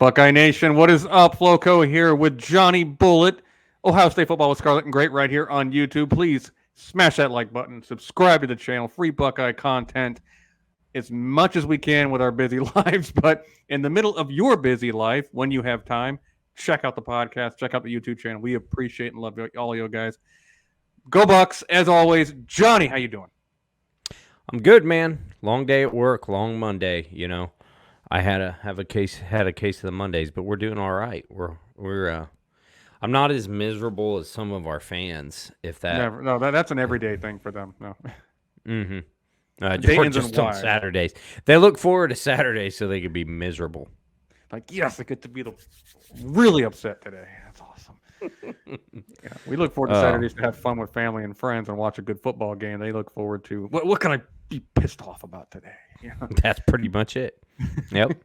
Buckeye Nation, what is up? Floco here with Johnny Bullet. Ohio State football with Scarlet and Great right here on YouTube. Please smash that like button, subscribe to the channel, free Buckeye content as much as we can with our busy lives. But in the middle of your busy life, when you have time, check out the podcast, check out the YouTube channel. We appreciate and love all you guys. Go Bucks, as always. Johnny, how you doing? I'm good, man. Long day at work, long Monday, you know. I had a case of the Mondays, but we're doing all right. I'm not as miserable as some of our fans, if that. Never, no, that's an everyday thing for them. No. Just on Saturdays. They look forward to Saturdays so they can be miserable. Like, yes, I get to be really upset today. That's awesome. Yeah, we look forward to Saturdays to have fun with family and friends and watch a good football game. They look forward to what can I be pissed off about today? Yeah. That's pretty much it. Yep.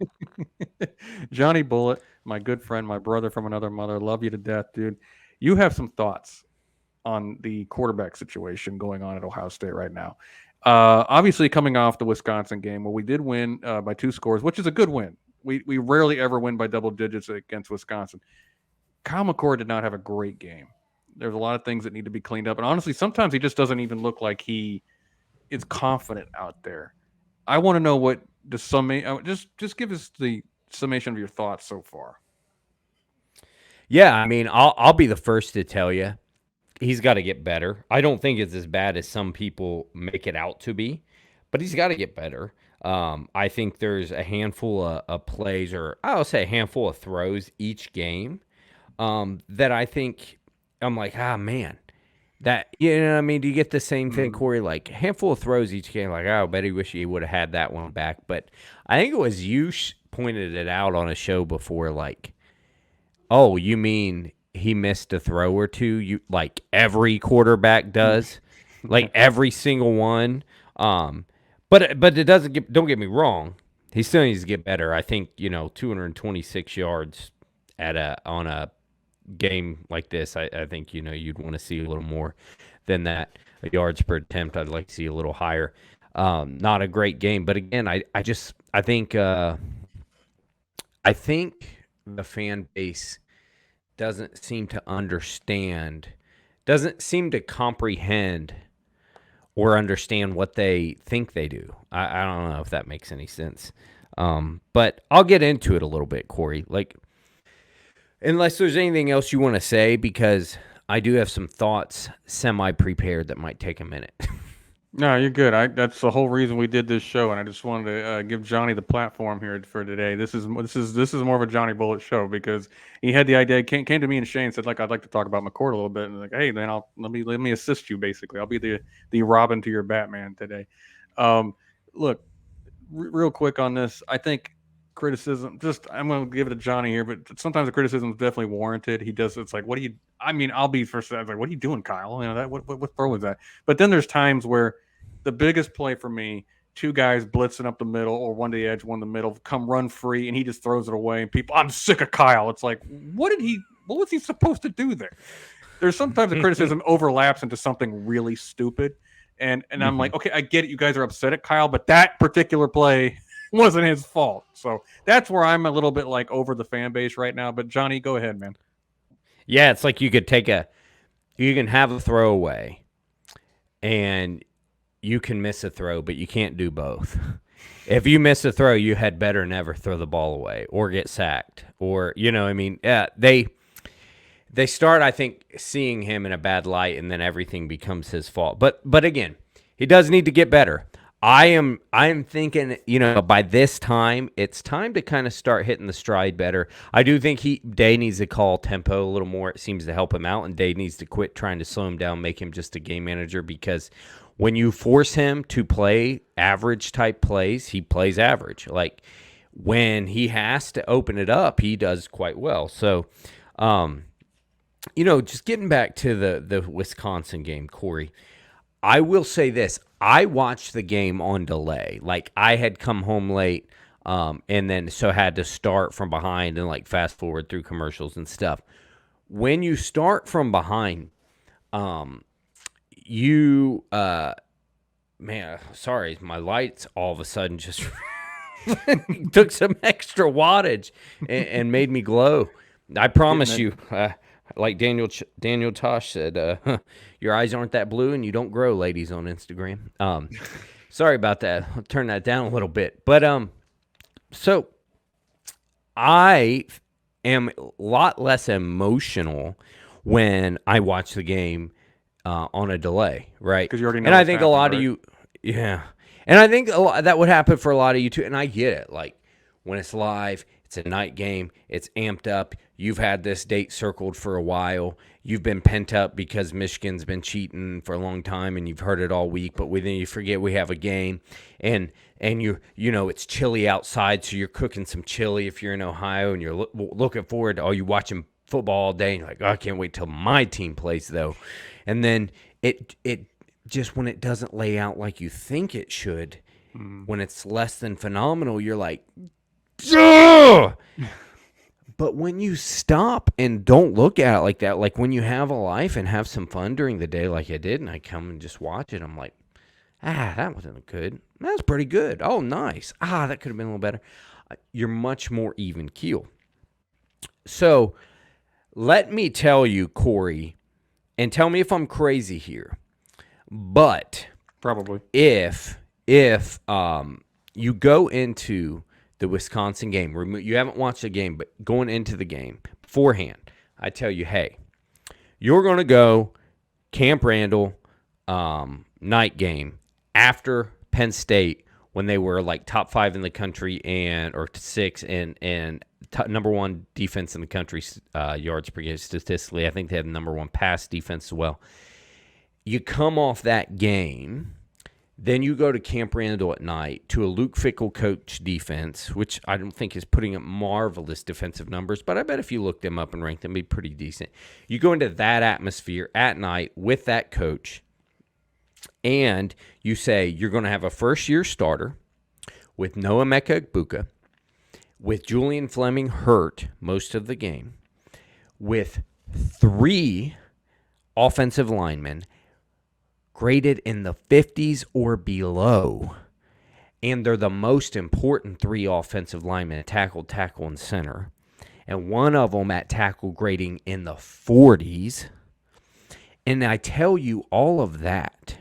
Johnny Bullet, my good friend, my brother from another mother, love you to death, dude. You have some thoughts on the quarterback situation going on at Ohio State right now. Obviously, coming off the Wisconsin game where we did win by 2 scores, which is a good win. We rarely ever win by double digits against Wisconsin. Kyle McCord did not have a great game. There's a lot of things that need to be cleaned up. And honestly, sometimes he just doesn't even look like he is confident out there. I want to know what the summation. Just give us the summation of your thoughts so far. Yeah, I mean, I'll be the first to tell you he's got to get better. I don't think it's as bad as some people make it out to be, but he's got to get better. I think there's a handful of plays, or I'll say a handful of throws each game that I think I'm like, man. That, you know what I mean? Do you get the same thing, Corey? Like, a handful of throws each game, like, I bet he wish he would have had that one back. But I think it was you pointed it out on a show before, like, oh, you mean he missed a throw or two? Like every quarterback does? Like, every single one? But it doesn't don't get me wrong. He still needs to get better. I think, 226 yards on a game like this, I think you'd want to see a little more than that. Yards per attempt, I'd like to see a little higher. Not a great game, but again, I think the fan base doesn't seem to understand, doesn't seem to comprehend or understand what they think they do. I don't know if that makes any sense, but I'll get into it a little bit, Corey. Like, unless there's anything else you want to say, because I do have some thoughts semi-prepared that might take a minute. No, you're good. That's the whole reason we did this show, and I just wanted to give Johnny the platform here for today. This is more of a Johnny Bullet show because he had the idea. Came to me and Shane said, like, I'd like to talk about McCord a little bit, and like, hey, then let me assist you. Basically, I'll be the Robin to your Batman today. Look, real quick on this. I think criticism. I'm going to give it to Johnny here, but sometimes the criticism is definitely warranted. He does. It's like, what do you? I mean, I'll be first. I was like, what are you doing, Kyle? You know that. What throw is that? But then there's times where the biggest play for me, 2 guys blitzing up the middle or one to the edge, one to the middle, come run free, and he just throws it away. And people, I'm sick of Kyle. It's like, what was he supposed to do there? There's sometimes the criticism overlaps into something really stupid. And I'm like, okay, I get it. You guys are upset at Kyle, but that particular play wasn't his fault. So that's where I'm a little bit like over the fan base right now. But Johnny, go ahead, man. Yeah, it's like you can have a throwaway and you can miss a throw, but you can't do both. If you miss a throw, you had better never throw the ball away or get sacked, or, they start, I think, seeing him in a bad light, and then everything becomes his fault. But again, he does need to get better. I am thinking, by this time, it's time to kind of start hitting the stride better. I do think Day needs to call tempo a little more. It seems to help him out, and Day needs to quit trying to slow him down, make him just a game manager, because when you force him to play average-type plays, he plays average. Like, when he has to open it up, he does quite well. So, just getting back to the Wisconsin game, Corey, I will say this. I watched the game on delay. Like, I had come home late, and then so had to start from behind and, like, fast forward through commercials and stuff. When you start from behind, sorry, my lights all of a sudden just Took some extra wattage and made me glow. I promise you, like Daniel Tosh said, your eyes aren't that blue and you don't grow, ladies on Instagram. Sorry about that. I'll turn that down a little bit. But so I am a lot less emotional when I watch the game on a delay, right? Because you already know. And I think a lot of you, yeah. And I think that would happen for a lot of you too. And I get it. Like when it's live, it's a night game, it's amped up. You've had this date circled for a while. You've been pent up because Michigan's been cheating for a long time, and you've heard it all week. But then you forget we have a game, and you know it's chilly outside, so you're cooking some chili if you're in Ohio, and you're looking forward to you watching football all day. And you're like, oh, I can't wait till my team plays though. And then it just when it doesn't lay out like you think it should, when it's less than phenomenal, you're like, ugh! But when you stop and don't look at it like that, like when you have a life and have some fun during the day like I did, and I come and just watch it, I'm like, that wasn't good. That was pretty good. Oh, nice. That could have been a little better. You're much more even keel. So let me tell you, Corey, and tell me if I'm crazy here, but probably if you go into the Wisconsin game, you haven't watched the game, but going into the game beforehand, I tell you, hey, you're going to go Camp Randall night game after Penn State when they were like top 5 in the country or 6 and number 1 defense in the country yards per game statistically. I think they had the number 1 pass defense as well. You come off that game. Then you go to Camp Randall at night to a Luke Fickell coach defense, which I don't think is putting up marvelous defensive numbers, but I bet if you looked them up and ranked them, it'd be pretty decent. You go into that atmosphere at night with that coach, and you say you're going to have a first-year starter with Noah Meka-Egbuka, with Julian Fleming hurt most of the game, with 3 offensive linemen graded in the 50s or below, and they're the most important 3 offensive linemen, tackle, and center, and one of them at tackle grading in the 40s, and I tell you all of that,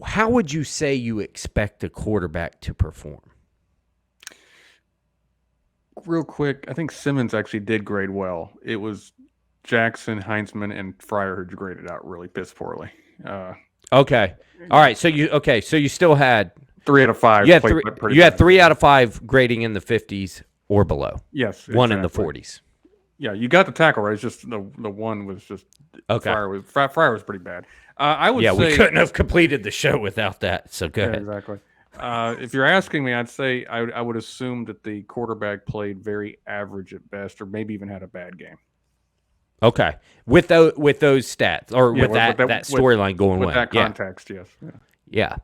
how would you say you expect a quarterback to perform? Real quick, I think Simmons actually did grade well. It was Jackson, Heinzman, and Fryer who graded out really piss poorly. Okay. All right. So you still had 3 out of 5. You had 3 out of 5 grading in the 50s or below. Yes. 1 in the 40s. Yeah, you got the tackle right. It's just the one was just okay. Fryer was pretty bad. I would say we couldn't have completed the show without that. So go ahead. Exactly. If you're asking me, I'd say I would assume that the quarterback played very average at best, or maybe even had a bad game. Okay, with those stats or with that storyline going with away. That context, yes. Yeah.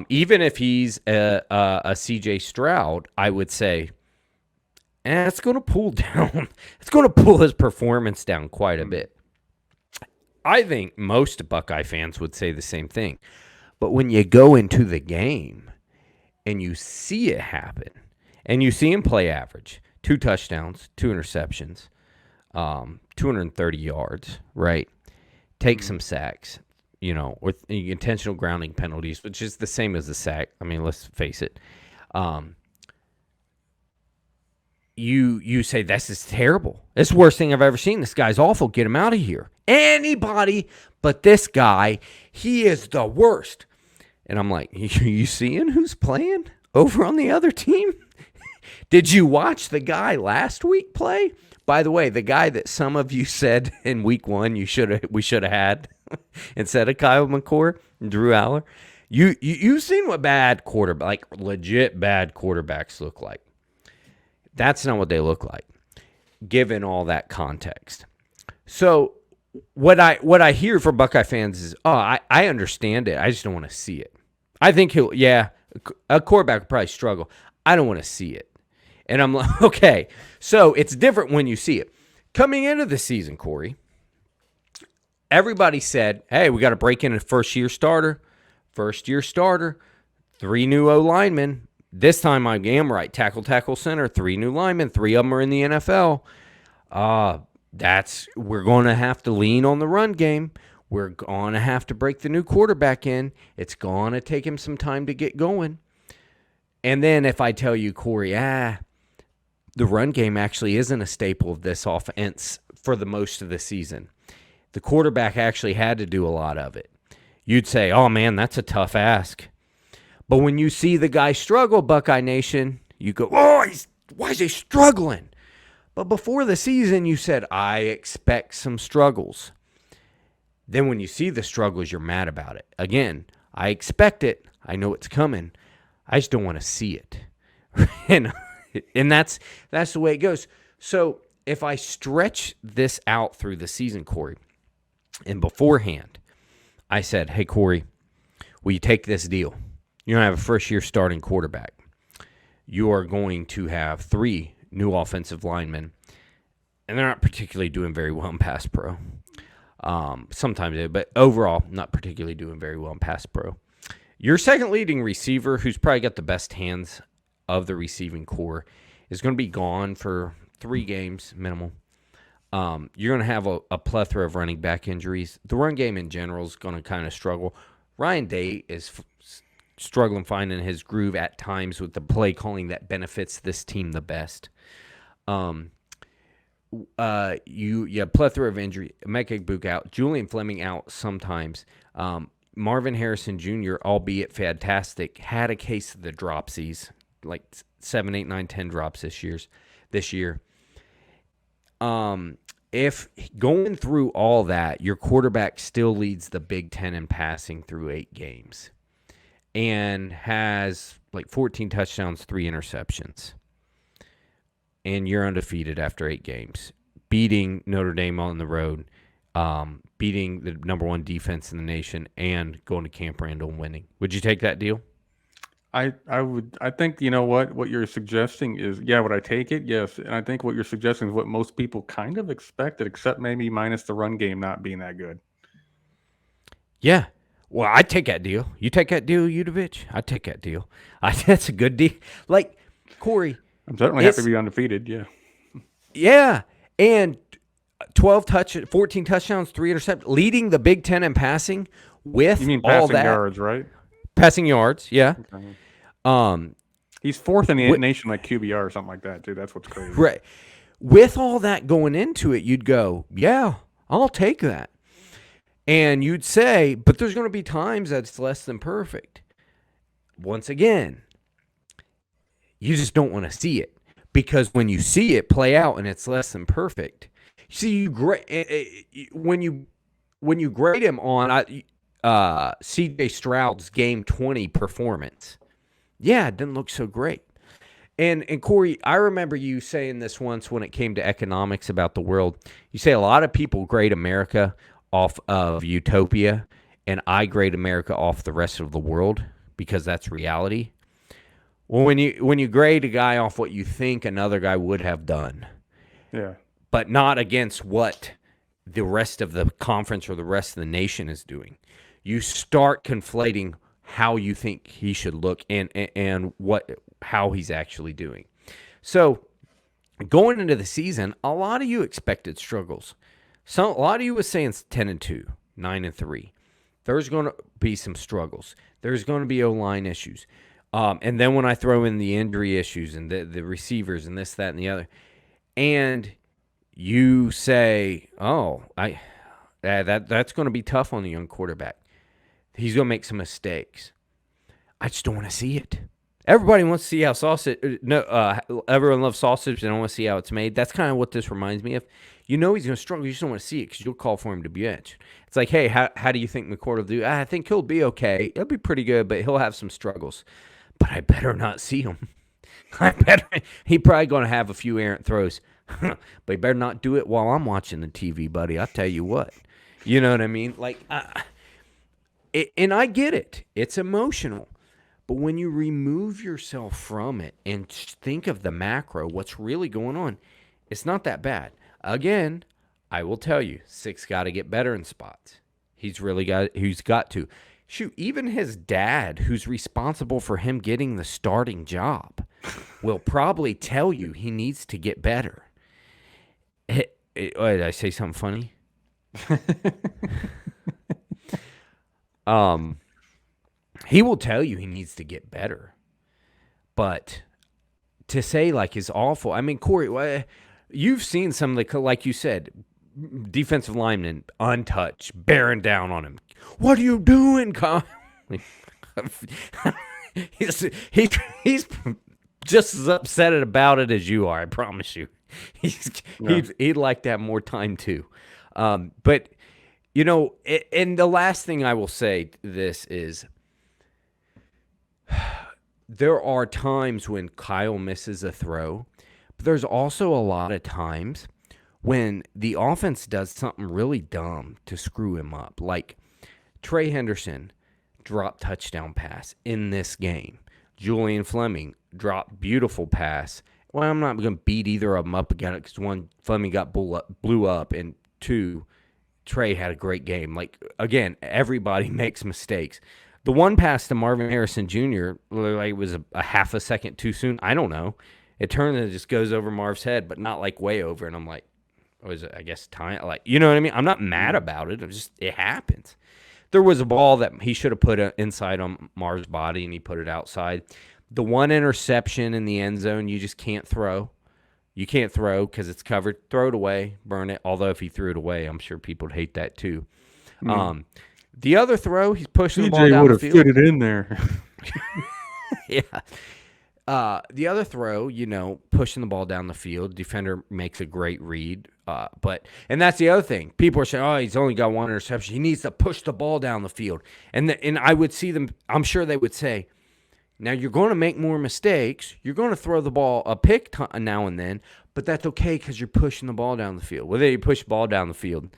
Even if he's a CJ Stroud, I would say, it's going to pull down. It's going to pull his performance down quite a bit. I think most Buckeye fans would say the same thing. But when you go into the game and you see it happen, and you see him play average, 2 touchdowns, 2 interceptions, 230 yards, right? Take some sacks, with intentional grounding penalties, which is the same as the sack. I mean, let's face it. You say, this is terrible. It's the worst thing I've ever seen. This guy's awful. Get him out of here. Anybody but this guy, he is the worst. And I'm like, you seeing who's playing over on the other team? Did you watch the guy last week play? By the way, the guy that some of you said in week 1 we should have had instead of Kyle McCord and Drew Aller, you've seen what bad quarterback, like legit bad quarterbacks look like. That's not what they look like, given all that context. So what I hear from Buckeye fans is, I understand it. I just don't want to see it. I think a quarterback would probably struggle. I don't want to see it. And I'm like, okay, so it's different when you see it. Coming into the season, Corey, everybody said, hey, we got to break in a first-year starter, 3 new O-linemen, This time I am right. Tackle, center, 3 new linemen, 3 of them are in the NFL. We're going to have to lean on the run game. We're going to have to break the new quarterback in. It's going to take him some time to get going. And then if I tell you, Corey, the run game actually isn't a staple of this offense for the most of the season. The quarterback actually had to do a lot of it. You'd say, oh, man, that's a tough ask. But when you see the guy struggle, Buckeye Nation, you go, oh, why is he struggling? But before the season, you said, I expect some struggles. Then when you see the struggles, you're mad about it. Again, I expect it. I know it's coming. I just don't want to see it. and that's the way it goes. So if I stretch this out through the season, Corey, and beforehand, I said, hey, Corey, will you take this deal? You're going to have a first-year starting quarterback. You are going to have 3 new offensive linemen, and they're not particularly doing very well in pass pro. Sometimes they, but overall, not particularly doing very well in pass pro. Your second leading receiver, who's probably got the best hands of the receiving core, is going to be gone for 3 games minimal. You're going to have a plethora of running back injuries. The run game in general is going to kind of struggle. Ryan Day is struggling finding his groove at times with the play calling that benefits this team the best. You have plethora of injury. Emeka Egbuka out. Julian Fleming out sometimes. Marvin Harrison Jr., albeit fantastic, had a case of the dropsies, like 7, 8, 9, 10 drops this year. If going through all that, your quarterback still leads the Big Ten in passing through 8 games and has like 14 touchdowns, 3 interceptions. And you're undefeated after 8 games, beating Notre Dame on the road, beating the number 1 defense in the nation, and going to Camp Randall and winning. Would you take that deal? I would. I think, you know what you're suggesting is, yeah, would I take it? Yes. And I think what you're suggesting is what most people kind of expected, except maybe minus the run game not being that good. Yeah. Well, I'd take that deal. You take that deal, Udovich? I'd take that deal. That's a good deal. Like, Corey. I'm certainly happy to be undefeated, yeah. Yeah. And 14 touchdowns, 3 interceptions, leading the Big Ten in passing with all that. You mean passing yards, right? Passing yards, yeah. Okay. He's 4th in the nation, like QBR or something like that, too. That's what's crazy. Right. With all that going into it, you'd go, yeah, I'll take that. And you'd say, but there's going to be times that's less than perfect. Once again, you just don't want to see it. Because when you see it play out and it's less than perfect, see, when you grade him on C.J. Stroud's game 20 performance, yeah, it didn't look so great. And Corey, I remember you saying this once when it came to economics about the world. You say a lot of people grade America off of utopia, and I grade America off the rest of the world because that's reality. Well, when you grade a guy off what you think another guy would have done, yeah, but not against what the rest of the conference or the rest of the nation is doing, you start conflating how you think he should look and how he's actually doing. So going into the season, a lot of you expected struggles. A lot of you was saying 10-2, 9-3. There's going to be some struggles. There's going to be O-line issues. And then when I throw in the injury issues and the receivers and this, that, and the other, and you say, oh, that's going to be tough on the young quarterback. He's going to make some mistakes. I just don't want to see it. Everybody wants to see how everyone loves sausage. They don't want to see how it's made. That's kind of what this reminds me of. You know he's going to struggle. You just don't want to see it because you'll call for him to be benched. It's like, hey, how do you think McCord will do? I think he'll be okay. He'll be pretty good, but he'll have some struggles. But I better not see him. He probably going to have a few errant throws. But he better not do it while I'm watching the TV, buddy. I'll tell you what. You know what I mean? Like, and I get it. It's emotional. But when you remove yourself from it and think of the macro, what's really going on, it's not that bad. Again, I will tell you, Six got to get better in spots. He's got to. Shoot, even his dad, who's responsible for him getting the starting job, will probably tell you he needs to get better. Did I say something funny? He will tell you he needs to get better. But to say like is awful. I mean, Corey, you've seen some of the, like you said, defensive linemen untouched, bearing down on him. What are you doing, Kyle? he's just as upset about it as you are. I promise you. He'd like to have more time too. But you know, and the last thing I will say to this is, there are times when Kyle misses a throw, but there's also a lot of times when the offense does something really dumb to screw him up. Like Trey Henderson dropped touchdown pass in this game. Julian Fleming dropped beautiful pass. Well, I'm not going to beat either of them up again because one, Fleming got blew up, and two, Trey had a great game. Like, again, everybody makes mistakes. The one pass to Marvin Harrison Jr. like was a half a second too soon. I don't know. It turned and it just goes over Marv's head, but not like way over. And I'm like, was it, I guess, time? Like, you know what I mean? I'm not mad about it. It happens. There was a ball that he should have put inside on Marv's body, and he put it outside. The one interception in the end zone, you just can't throw. You can't throw because it's covered. Throw it away, burn it. Although if he threw it away, I'm sure people would hate that too. The other throw, he's pushing the ball down the field. TJ would have fit it in there. Yeah. The other throw, pushing the ball down the field, defender makes a great read. And that's the other thing. People are saying, oh, he's only got one interception. He needs to push the ball down the field. And I would see them, I'm sure they would say, now you're going to make more mistakes. You're going to throw the ball a pick now and then, but that's okay because you're pushing the ball down the field. Whether you push the ball down the field,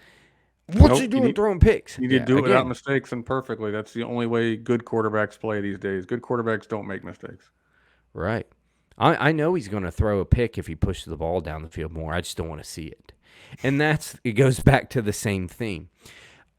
what's he doing throwing picks? You need to do it without mistakes and perfectly. That's the only way good quarterbacks play these days. Good quarterbacks don't make mistakes. Right. I know he's going to throw a pick if he pushes the ball down the field more. I just don't want to see it. And it goes back to the same thing.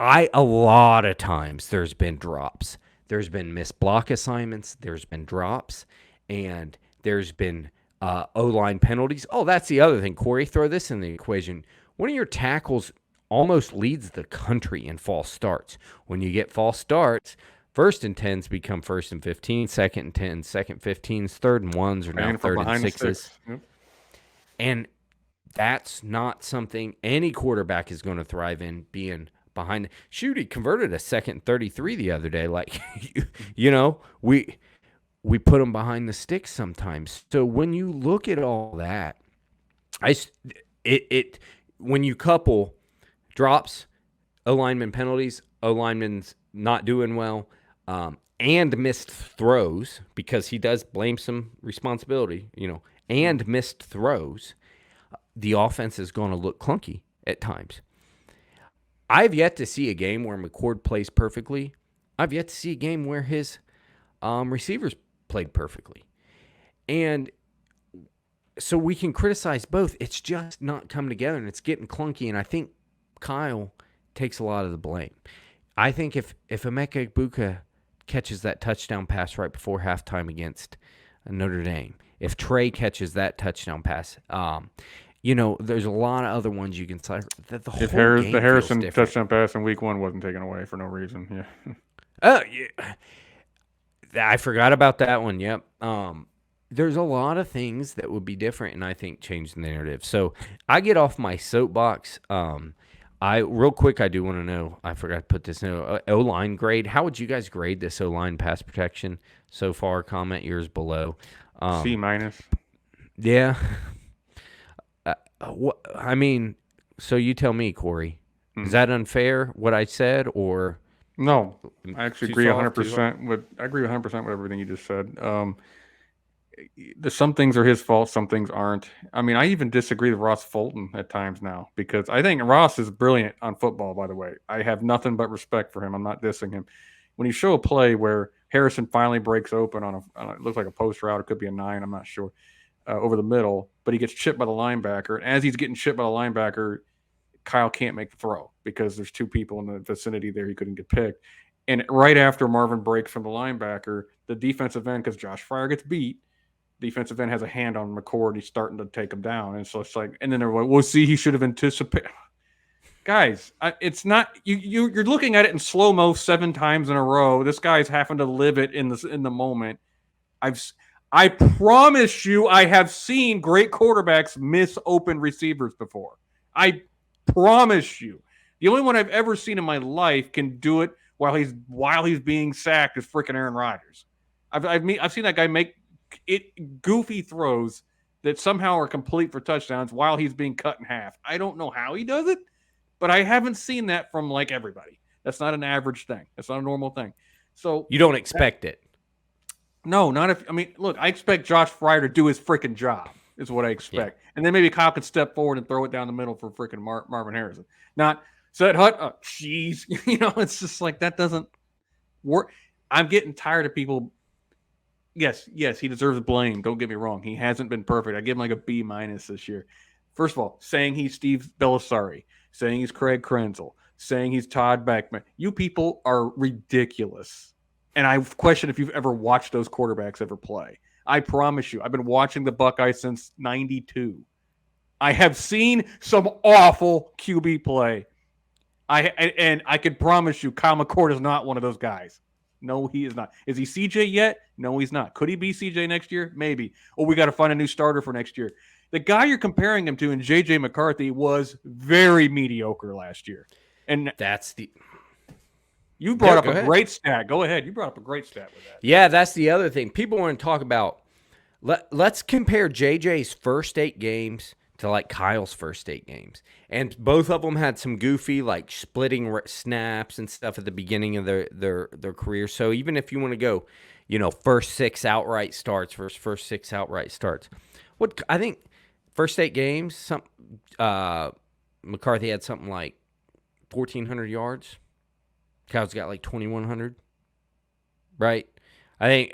A lot of times there's been drops. There's been missed block assignments. There's been drops. And there's been O-line penalties. Oh, that's the other thing. Corey, throw this in the equation. One of your tackles almost leads the country in false starts. When you get false starts, 1st and 10s become 1st and 15, 2nd and 10, 2nd 15s, 3rd and 1s are now 3rd and 6s. Yep. And that's not something any quarterback is going to thrive in, being behind. Shoot, he converted a 2nd and 33 the other day. Like, we put him behind the sticks sometimes. So when you look at all that, when you couple drops, O-lineman penalties, O-lineman's not doing well, and missed throws, because he does blame some responsibility, and missed throws, the offense is going to look clunky at times. I've yet to see a game where McCord plays perfectly. I've yet to see a game where his receivers played perfectly. And so we can criticize both. It's just not coming together, and it's getting clunky, and I think Kyle takes a lot of the blame. I think if Emeka Egbuka catches that touchdown pass right before halftime against Notre Dame, if Trey catches that touchdown pass, there's a lot of other ones you can cite. The Harrison touchdown pass in week 1 wasn't taken away for no reason. Yeah. Oh, yeah. I forgot about that one. Yep. There's a lot of things that would be different, and I think change the narrative. So I get off my soapbox. Real quick, I do want to know, I forgot to put this in, O-line grade. How would you guys grade this O-line pass protection so far? Comment yours below. C-. Yeah. So you tell me, Corey. Is that unfair, what I said, or? No, I actually agree 100% with everything you just said. Some things are his fault, some things aren't. I mean, I even disagree with Ross Fulton at times now, because I think Ross is brilliant on football, by the way. I have nothing but respect for him. I'm not dissing him. When you show a play where Harrison finally breaks open on it looks like a post route, it could be a 9, I'm not sure, over the middle, but he gets chipped by the linebacker. And as he's getting chipped by the linebacker, Kyle can't make the throw because there's 2 people in the vicinity there. He couldn't get picked. And right after Marvin breaks from the linebacker, the defensive end, because Josh Fryer gets beat, defensive end has a hand on McCord. He's starting to take him down. And so it's like, and then they're like, well, see, he should have anticipated. Guys, it's not you're looking at it in slow mo 7 times in a row. This guy's having to live it in the moment. I promise you, I have seen great quarterbacks miss open receivers before. I promise you. The only one I've ever seen in my life can do it while he's being sacked is freaking Aaron Rodgers. I've seen that guy make goofy throws that somehow are complete for touchdowns while he's being cut in half. I don't know how he does it, but I haven't seen that from like everybody. That's not an average thing. That's not a normal thing. So you don't expect it. No, not if. I mean, look, I expect Josh Fryer to do his freaking job. Is what I expect, and then maybe Kyle could step forward and throw it down the middle for freaking Marvin Harrison. Not set hut. Oh, jeez, it's just like that doesn't work. I'm getting tired of people. Yes, he deserves blame. Don't get me wrong. He hasn't been perfect. I give him like a B- this year. First of all, saying he's Steve Belisari, saying he's Craig Krenzel, saying he's Todd Beckman. You people are ridiculous. And I question if you've ever watched those quarterbacks ever play. I promise you, I've been watching the Buckeyes since '92. I have seen some awful QB play. And I can promise you, Kyle McCord is not one of those guys. No, he is not. Is he CJ yet? No, he's not. Could he be CJ next year? Maybe. Or we got to find a new starter for next year. The guy you're comparing him to in JJ McCarthy was very mediocre last year. And that's the... You brought up a great stat. Go ahead. You brought up a great stat with that. Yeah, that's the other thing. People want to talk about, let's compare JJ's first 8 games to like Kyle's first 8 games. And both of them had some goofy like splitting snaps and stuff at the beginning of their career. So even if you want to go, first 6 outright starts versus first 6 outright starts. What I think first 8 games, McCarthy had something like 1,400 yards. Kyle's got like 2,100, right? I think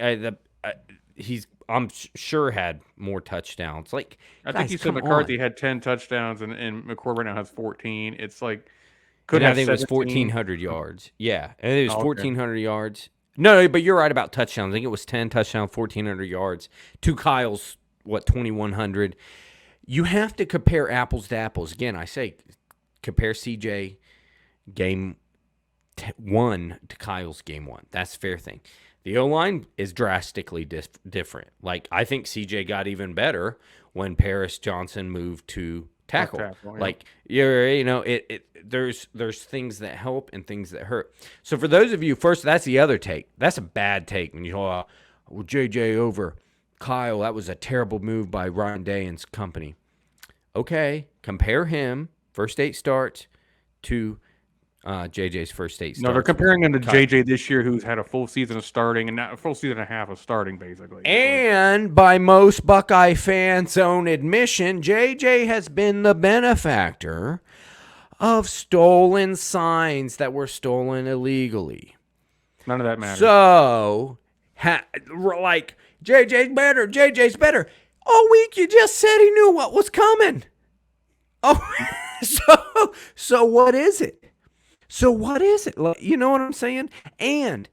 I'm sure had more touchdowns. Like I think you said McCarthy had 10 touchdowns and McCord right now has 14. It's like I think it was 1,400 yards. Yeah, and it was 1,400 yards. No, but you're right about touchdowns. I think it was 10 touchdowns, 1,400 yards. To Kyle's 2,100. You have to compare apples to apples. Again, I say compare CJ game 1 to Kyle's game 1. That's a fair thing. The O-line is drastically different. Like, I think CJ got even better when Paris Johnson moved to tackle. Yeah. Like, there's things that help and things that hurt. So for those of you, first, that's the other take. That's a bad take when you go, JJ over Kyle. That was a terrible move by Ryan Day and company. Okay, compare him, first 8 starts, to JJ's first 8 starts. No, they're comparing him to JJ this year, who's had a full season of starting and not a full season and a half of starting, basically. And by most Buckeye fans' own admission, JJ has been the benefactor of stolen signs that were stolen illegally. None of that matters. So, like, JJ's better. All week you just said he knew what was coming. Oh, so what is it? So what is it? You know what I'm saying? And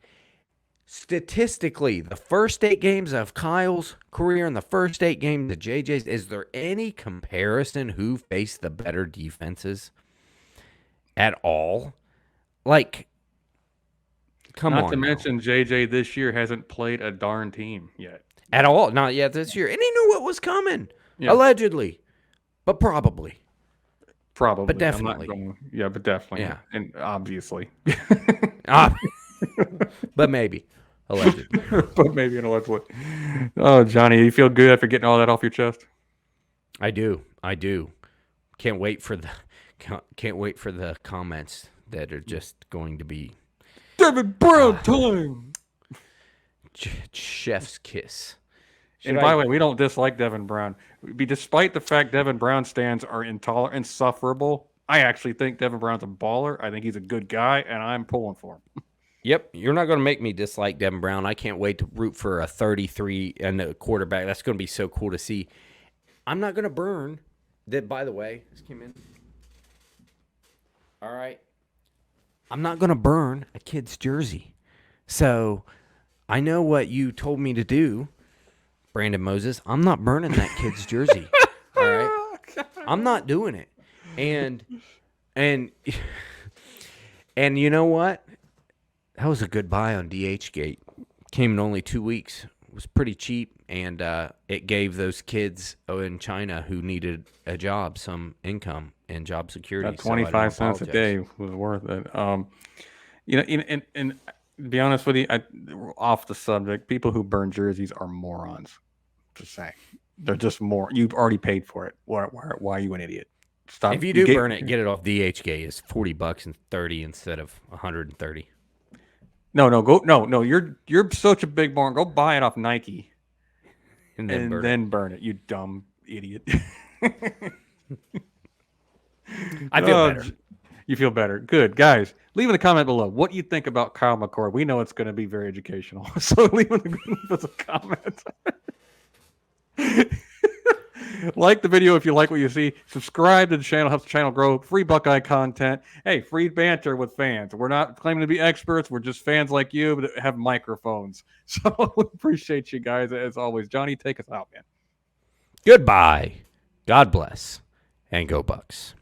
statistically, the first 8 games of Kyle's career and the first 8 games of JJ's, is there any comparison who faced the better defenses at all? Like, come on. Not to mention JJ this year hasn't played a darn team yet. At all. Not yet this year. And he knew what was coming. Yeah. Allegedly. But probably. Probably. But definitely. But definitely. Yeah. And obviously. But maybe. Allegedly. But maybe an allegedly. Oh, Johnny, you feel good after getting all that off your chest? I do. Can't wait for the comments that are just going to be Devin Brown time. Chef's kiss. And by the way, we don't dislike Devin Brown. Despite the fact Devin Brown stands are insufferable, I actually think Devin Brown's a baller. I think he's a good guy, and I'm pulling for him. Yep, you're not going to make me dislike Devin Brown. I can't wait to root for a 33 and a quarterback. That's going to be so cool to see. I'm not going to burn. That, by the way, this came in. All right. I'm not going to burn a kid's jersey. So I know what you told me to do, Brandon Moses. I'm not burning that kid's jersey. All right. I'm not doing it. And you know what? That was a good buy on DH Gate. Came in only 2 weeks. It was pretty cheap, and it gave those kids in China who needed a job some income and job security. That 25 cents a day was worth it. And to be honest with you, off the subject, people who burn jerseys are morons. Just saying. They're just more. You've already paid for it. Why are you an idiot? Stop. If you do burn it, get it off DHgate. It's $40 and 30 instead of 130. No. You're such a big moron. Go buy it off Nike, and then burn it. You dumb idiot. I feel better. You feel better. Good. Guys, leave in the comment below what you think about Kyle McCord. We know it's going to be very educational. So leave us a comment. Like the video if you like what you see. Subscribe to the channel. Helps the channel grow. Free Buckeye content. Hey, free banter with fans. We're not claiming to be experts. We're just fans like you that have microphones. So we appreciate you guys as always. Johnny, take us out, man. Goodbye. God bless. And go Bucks.